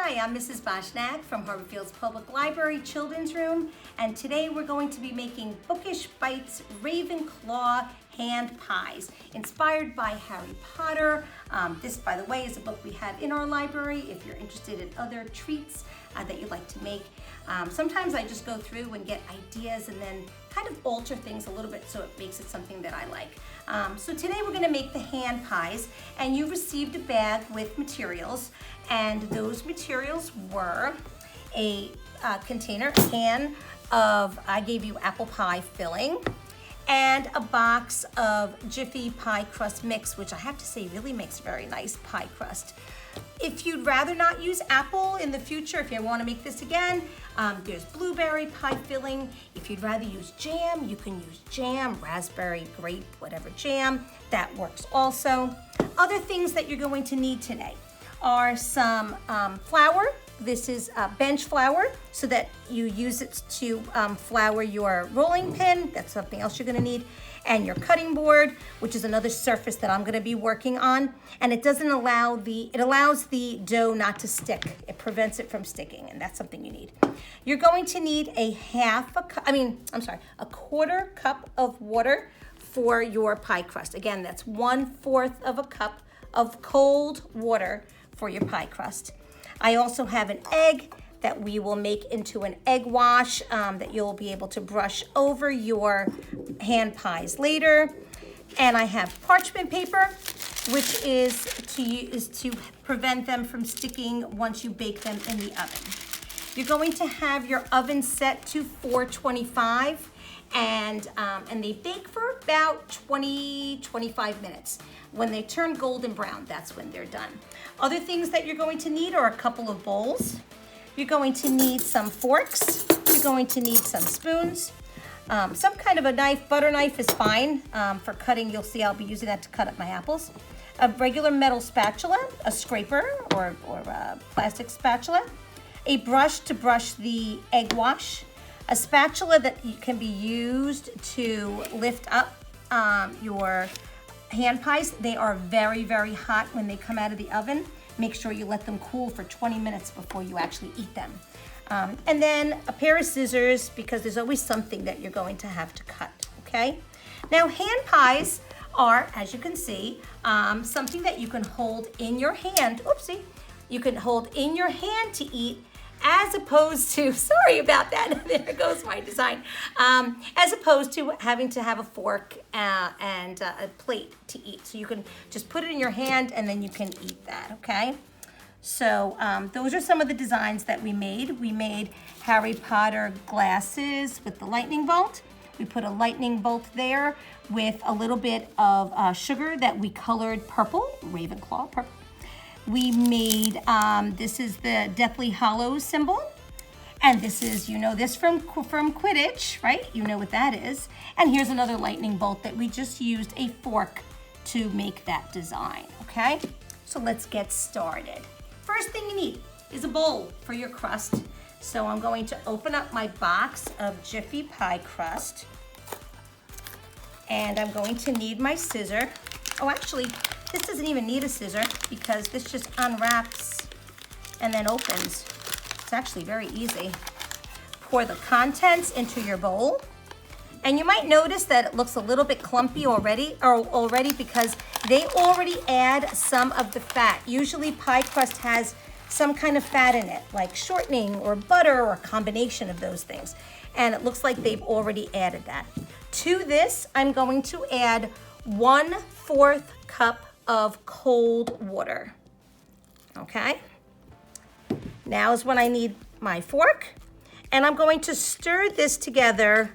Hi, I'm Mrs. Boshnack from Harborfields Public Library Children's Room, and today we're going to be making Bookish Bites Ravenclaw hand pies, inspired by Harry Potter. This, by the way, is a book we have in our library if you're interested in other treats that you'd like to make. Sometimes I just go through and get ideas and then kind of alter things a little bit so it makes it something that I like. So today we're gonna make the hand pies, and you received a bag with materials, and those materials were a can of, I gave you apple pie filling, and a box of Jiffy pie crust mix, which I have to say really makes very nice pie crust. If you'd rather not use apple in the future, if you want to make this again, there's blueberry pie filling. If you'd rather use jam, you can use jam, raspberry, grape, whatever jam, that works also. Other things that you're going to need today are some flour. This is bench flour, so that you use it to flour your rolling pin. That's something else you're gonna need. And your cutting board, which is another surface that I'm gonna be working on. And it doesn't allow it allows the dough not to stick. It prevents it from sticking, and that's something you need. You're going to need a quarter cup of water for your pie crust. Again, that's 1/4 of a cup of cold water for your pie crust. I also have an egg that we will make into an egg wash that you'll be able to brush over your hand pies later. And I have parchment paper, which is to prevent them from sticking once you bake them in the oven. You're going to have your oven set to 425, and they bake for about 20-25 minutes. When they turn golden brown, that's when they're done. Other things that you're going to need are a couple of bowls. You're going to need some forks. You're going to need some spoons. Some kind of a knife, butter knife is fine for cutting. You'll see I'll be using that to cut up my apples. A regular metal spatula, a scraper or a plastic spatula, a brush to brush the egg wash, a spatula that can be used to lift up your hand pies. They are very, very hot when they come out of the oven. Make sure you let them cool for 20 minutes before you actually eat them. And then a pair of scissors, because there's always something that you're going to have to cut, okay? Now, hand pies are, as you can see, something that you can hold in your hand. Oopsie. You can hold in your hand to eat, as opposed to, sorry about that, there goes my design, as opposed to having to have a fork and a plate to eat. So you can just put it in your hand and then you can eat that, okay? So those are some of the designs that we made. We made Harry Potter glasses with the lightning bolt. We put a lightning bolt there with a little bit of sugar that we colored purple, Ravenclaw purple. We made, this is the Deathly Hallows symbol. And this is, you know this from Quidditch, right? You know what that is. And here's another lightning bolt that we just used a fork to make that design, okay? So let's get started. First thing you need is a bowl for your crust. So I'm going to open up my box of Jiffy pie crust. And I'm going to need my scissor. Oh, actually, this doesn't even need a scissor because this just unwraps and then opens. It's actually very easy. Pour the contents into your bowl. And you might notice that it looks a little bit clumpy already because they already add some of the fat. Usually pie crust has some kind of fat in it, like shortening or butter or a combination of those things. And it looks like they've already added that. To this, I'm going to add 1/4 cup of cold water, okay? Now is when I need my fork, and I'm going to stir this together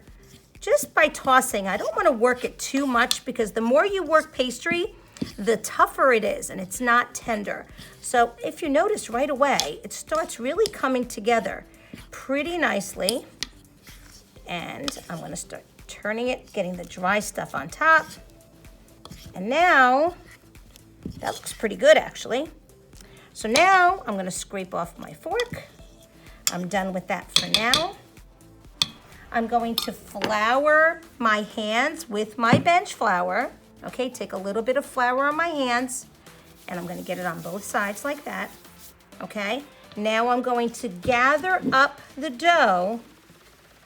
just by tossing. I don't want to work it too much because the more you work pastry, the tougher it is and it's not tender. So if you notice right away, it starts really coming together pretty nicely. And I'm going to start turning it, getting the dry stuff on top. And now, that looks pretty good actually. So now I'm gonna scrape off my fork. I'm done with that for now. I'm going to flour my hands with my bench flour. Okay, take a little bit of flour on my hands and I'm gonna get it on both sides like that. Okay, Now I'm going to gather up the dough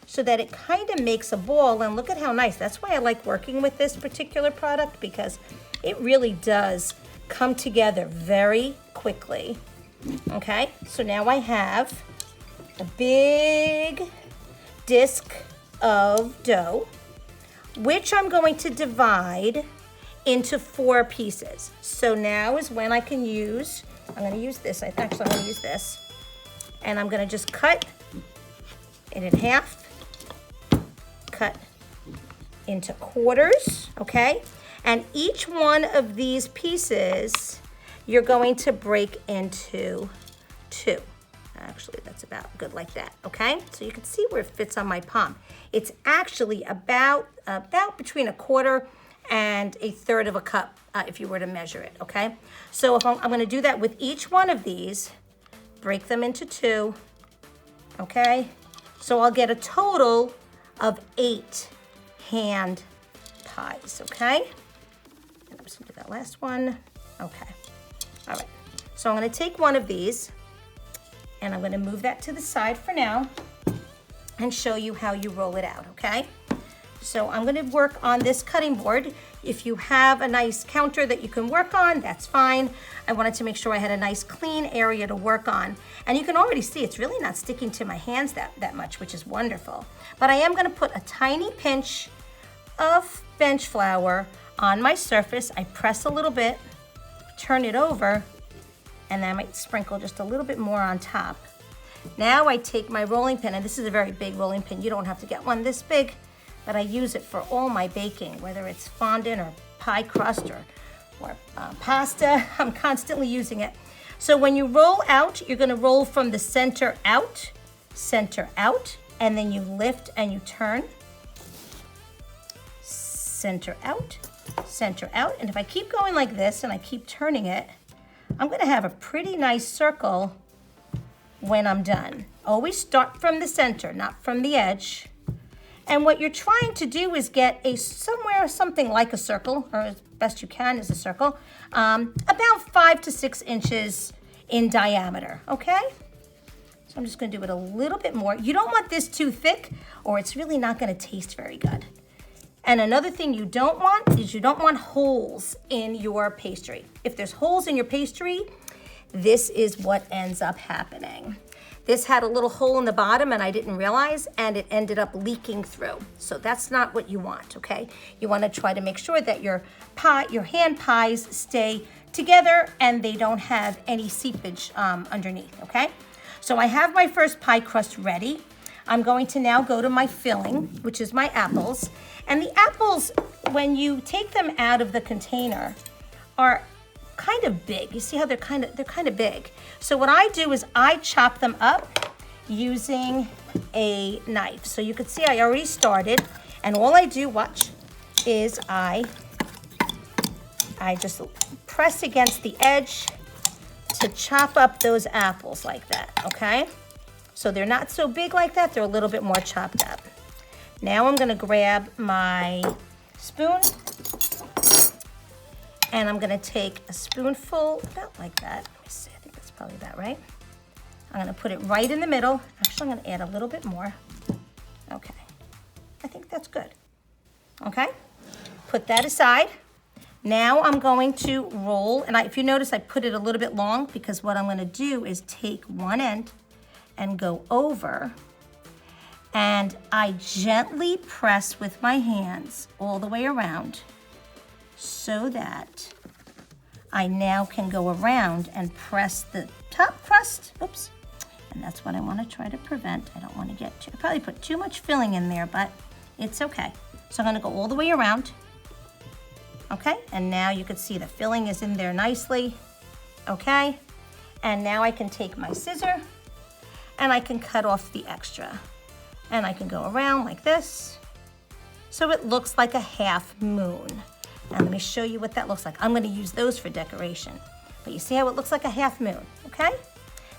so that it kind of makes a ball, and look at how nice. That's why I like working with this particular product, because it really does come together very quickly. Okay, so now I have a big disc of dough, which I'm going to divide into 4 pieces. So now is when I can use, I'm gonna use this, I'm gonna use this, and I'm gonna just cut it in half, cut into quarters, okay? And each one of these pieces, you're going to break into 2. Actually, that's about good like that, okay? So you can see where it fits on my palm. It's actually about between 1/4 and 1/3 of a cup if you were to measure it, okay? So if I'm gonna do that with each one of these, break them into 2, okay? So I'll get a total of 8 hand pies, okay? And I'm just gonna do that last one, okay. All right, so I'm gonna take one of these and I'm gonna move that to the side for now and show you how you roll it out, okay? So I'm gonna work on this cutting board. If you have a nice counter that you can work on, that's fine. I wanted to make sure I had a nice clean area to work on. And you can already see it's really not sticking to my hands that much, which is wonderful. But I am gonna put a tiny pinch of bench flour on my surface. I press a little bit, turn it over, and then I might sprinkle just a little bit more on top. Now I take my rolling pin, and this is a very big rolling pin. You don't have to get one this big, but I use it for all my baking, whether it's fondant or pie crust or pasta. I'm constantly using it. So when you roll out, you're gonna roll from the center out, and then you lift and you turn. Center out, and if I keep going like this and I keep turning it, I'm gonna have a pretty nice circle when I'm done. Always start from the center, not from the edge. And what you're trying to do is get something like a circle, or as best you can is a circle, about 5 to 6 inches in diameter, okay? So I'm just gonna do it a little bit more. You don't want this too thick or it's really not gonna taste very good. And another thing you don't want is you don't want holes in your pastry. If there's holes in your pastry, this is what ends up happening. This had a little hole in the bottom and I didn't realize, and it ended up leaking through. So that's not what you want, okay? You wanna try to make sure that your hand pies stay together and they don't have any seepage underneath, okay? So I have my first pie crust ready. I'm going to now go to my filling, which is my apples. And the apples, when you take them out of the container, are kind of big. You see how they're kind of big. So what I do is I chop them up using a knife. So you can see I already started, and all I do, watch, is I just press against the edge to chop up those apples like that, okay? So they're not so big like that, they're a little bit more chopped up. Now I'm gonna grab my spoon and I'm gonna take a spoonful, about like that. Let me see, I think that's probably about right. I'm gonna put it right in the middle. Actually, I'm gonna add a little bit more. Okay, I think that's good. Okay, put that aside. Now I'm going to roll, and if you notice, I put it a little bit long because what I'm gonna do is take one end and go over, and I gently press with my hands all the way around so that I now can go around and press the top crust. Oops. And that's what I want to try to prevent. I don't want to get too, I probably put too much filling in there, but it's okay. So I'm going to go all the way around. Okay, and now you can see the filling is in there nicely. Okay, and now I can take my scissor and I can cut off the extra. And I can go around like this, so it looks like a half moon. Now let me show you what that looks like. I'm gonna use those for decoration. But you see how it looks like a half moon, okay?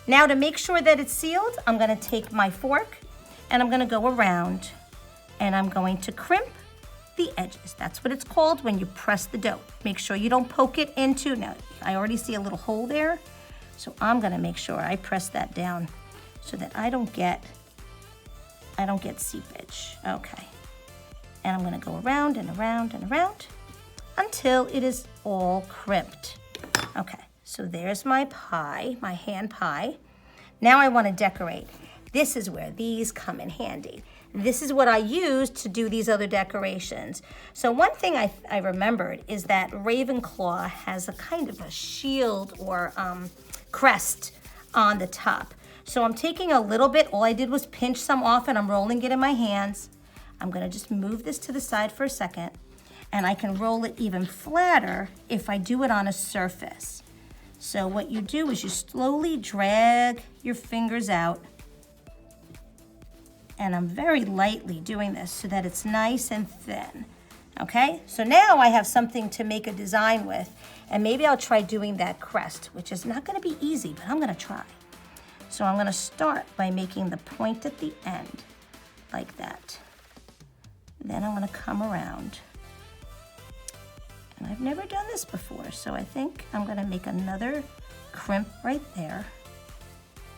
Now to make sure that it's sealed, I'm gonna take my fork and I'm gonna go around and I'm going to crimp the edges. That's what it's called when you press the dough. Make sure you don't poke it into, now I already see a little hole there, So I'm gonna make sure I press that down so that I don't get seepage. Okay. And I'm gonna go around and around and around until it is all crimped. Okay, so there's my pie, my hand pie. Now I wanna decorate. This is where these come in handy. This is what I use to do these other decorations. So one thing I remembered is that Ravenclaw has a kind of a shield or crest on the top. So I'm taking a little bit, all I did was pinch some off and I'm rolling it in my hands. I'm gonna just move this to the side for a second, and I can roll it even flatter if I do it on a surface. So what you do is you slowly drag your fingers out, and I'm very lightly doing this so that it's nice and thin. Okay, so now I have something to make a design with, and maybe I'll try doing that crest, which is not gonna be easy, but I'm gonna try. So I'm gonna start by making the point at the end, like that. Then I'm gonna come around. And I've never done this before, so I think I'm gonna make another crimp right there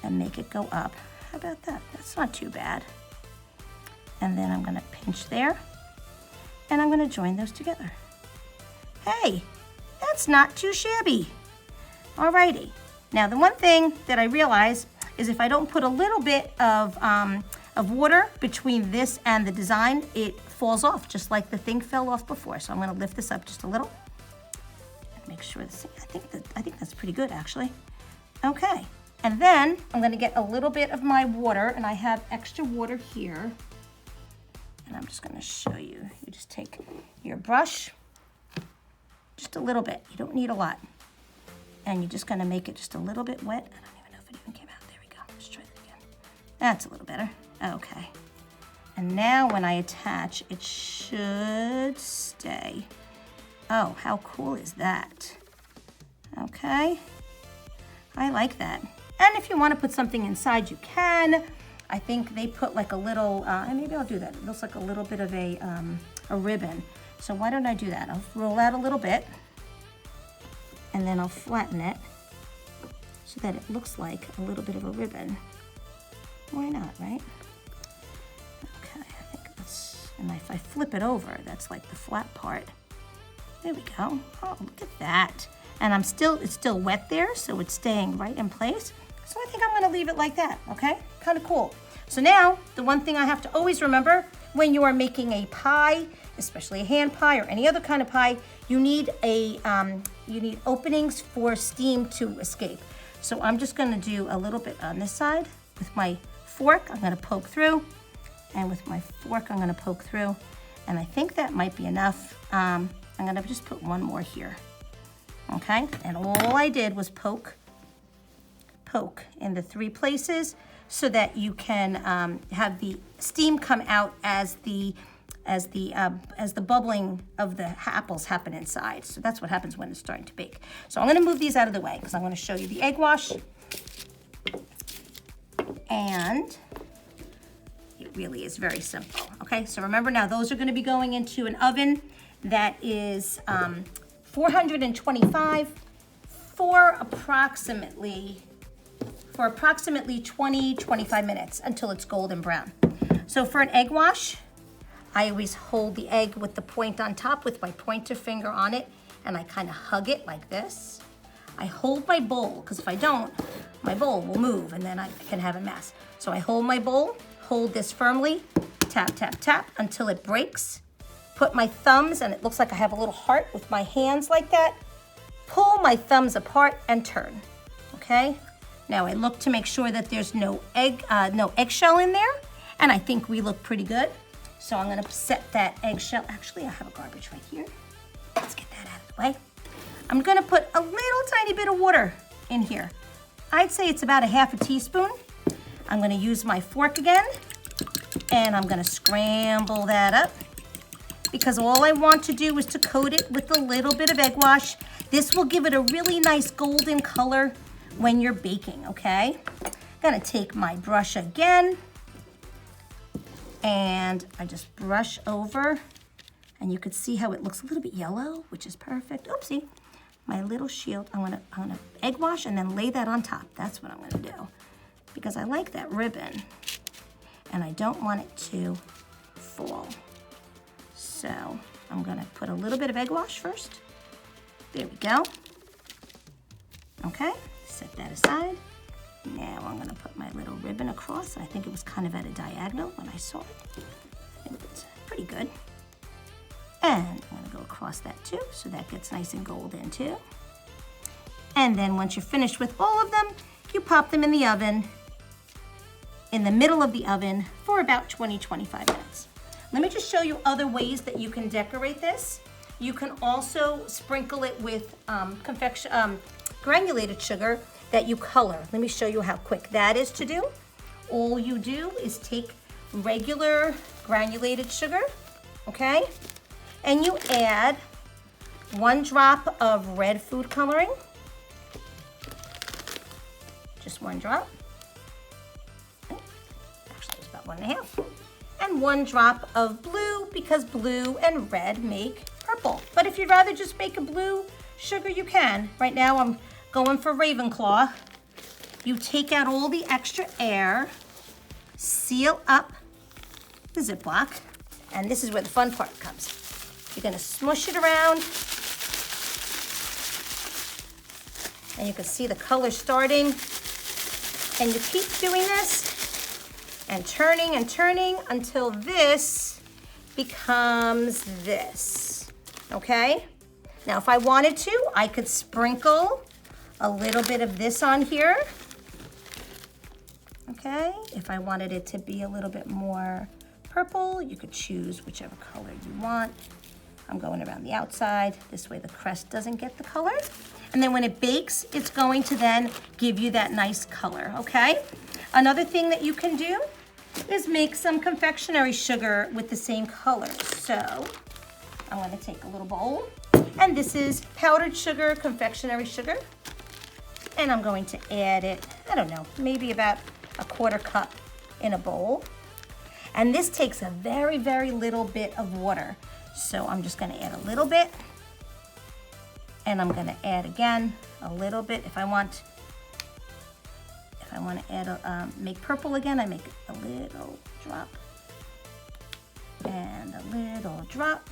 and make it go up. How about that? That's not too bad. And then I'm gonna pinch there, and I'm gonna join those together. Hey, that's not too shabby. Alrighty. Now the one thing that I realize is if I don't put a little bit of water between this and the design, it falls off just like the thing fell off before. So I'm gonna lift this up just a little and make sure this, I think that's pretty good actually. Okay, and then I'm gonna get a little bit of my water, and I have extra water here. And I'm just gonna show you. You just take your brush, just a little bit. You don't need a lot. And you're just gonna make it just a little bit wet. I don't even know if it even came out. There we go. Let's try that again. That's a little better. Okay. And now when I attach, it should stay. Oh, how cool is that? Okay. I like that. And if you want to put something inside, you can. I think they put like a little, and maybe I'll do that. It looks like a little bit of a ribbon. So why don't I do that? I'll roll out a little bit, and then I'll flatten it so that it looks like a little bit of a ribbon. Why not, right? Okay, I think that's, and if I flip it over, that's like the flat part. There we go. Oh, look at that. And it's still wet there, so it's staying right in place. So I think I'm gonna leave it like that, okay? Kind of cool. So now, the one thing I have to always remember when you are making a pie, especially a hand pie or any other kind of pie, you need openings for steam to escape. So I'm just gonna do a little bit on this side with my fork. I'm gonna poke through, and with my fork, I'm gonna poke through, and I think that might be enough. I'm gonna just put one more here, okay? And all I did was poke in the 3 places so that you can have the steam come out as the bubbling of the apples happen inside. So that's what happens when it's starting to bake. So I'm gonna move these out of the way because I'm gonna show you the egg wash. And it really is very simple, okay? So remember now, those are gonna be going into an oven that is 425 for approximately 20-25 minutes until it's golden brown. So for an egg wash, I always hold the egg with the point on top with my pointer finger on it, and I kind of hug it like this. I hold my bowl, because if I don't, my bowl will move and then I can have a mess. So I hold my bowl, hold this firmly, tap, tap, tap until it breaks. Put my thumbs, and it looks like I have a little heart with my hands like that. Pull my thumbs apart and turn, okay? Now I look to make sure that there's no eggshell in there, and I think we look pretty good. So I'm gonna set that eggshell. Actually, I have a garbage right here. Let's get that out of the way. I'm gonna put a little tiny bit of water in here. I'd say it's about a half a teaspoon. I'm gonna use my fork again, and I'm gonna scramble that up because all I want to do is to coat it with a little bit of egg wash. This will give it a really nice golden color when you're baking, okay? I'm gonna take my brush again, and I just brush over, and you can see how it looks a little bit yellow, which is perfect. Oopsie. my little shield. I'm gonna egg wash and then lay that on top. That's what I'm gonna do, because I like that ribbon and I don't want it to fall. So I'm gonna put a little bit of egg wash first. There we go. Okay, set that aside. Now I'm gonna put my little ribbon across. I think it was kind of at a diagonal when I saw it. I think it's pretty good. And I'm gonna go across that too, so that gets nice and golden too. And then once you're finished with all of them, you pop them in the oven, in the middle of the oven for about 20-25 minutes. Let me just show you other ways that you can decorate this. You can also sprinkle it with granulated sugar that you color. Let me show you how quick that is to do. All you do is take regular granulated sugar, okay? And you add 1 drop of red food coloring. Just 1 drop. Actually, it's about 1.5. And 1 drop of blue, because blue and red make purple. But if you'd rather just make a blue sugar, you can. Right now, I'm going for Ravenclaw. You take out all the extra air, seal up the Ziploc, and this is where the fun part comes. You're gonna smush it around, and you can see the color starting, and you keep doing this and turning until this becomes this, okay? Now, if I wanted to, I could sprinkle a little bit of this on here, okay? If I wanted it to be a little bit more purple, you could choose whichever color you want. I'm going around the outside. This way the crest doesn't get the color. And then when it bakes, it's going to then give you that nice color, okay? Another thing that you can do is make some confectionery sugar with the same color. So I'm gonna take a little bowl, and this is powdered sugar, confectionery sugar. And I'm going to add it, I don't know, maybe about a 1/4 cup in a bowl. And this takes a very, very little bit of water. So I'm just gonna add a little bit, and I'm gonna add again a little bit. If I want to add make purple again, I make a little drop and a little drop.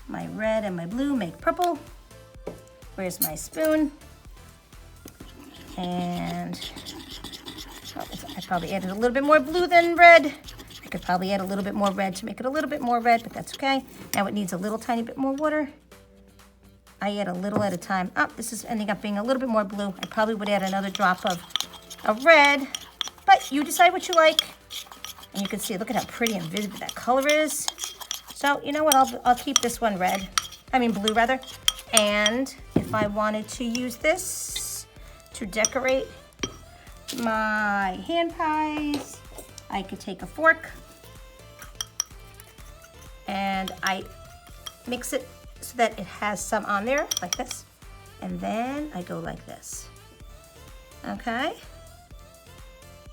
My red and my blue make purple. Where's my spoon? And I probably added a little bit more blue than red. I could probably add a little bit more red to make it a little bit more red, but that's okay. Now it needs a little tiny bit more water. I add a little at a time. Oh, this is ending up being a little bit more blue. I probably would add another drop of red, but you decide what you like. And you can see, look at how pretty and vivid that color is. So you know what, I'll keep this one blue rather. And if I wanted to use this to decorate my hand pies, I could take a fork and I mix it so that it has some on there, like this. And then I go like this, okay?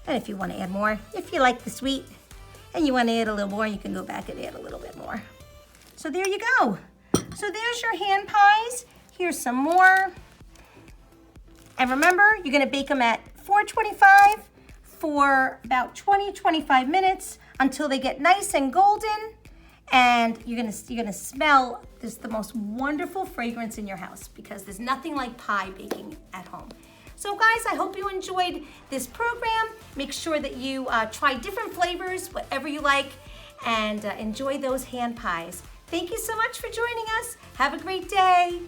And if you want to add more, if you like the sweet and you want to add a little more, you can go back and add a little bit more. So there you go. So there's your hand pies. Here's some more. And remember, you're gonna bake them at 425 for about 20-25 minutes until they get nice and golden. And you're gonna smell this, the most wonderful fragrance in your house, because there's nothing like pie baking at home. So guys, I hope you enjoyed this program. Make sure that you try different flavors, whatever you like, and enjoy those hand pies. Thank you so much for joining us. Have a great day.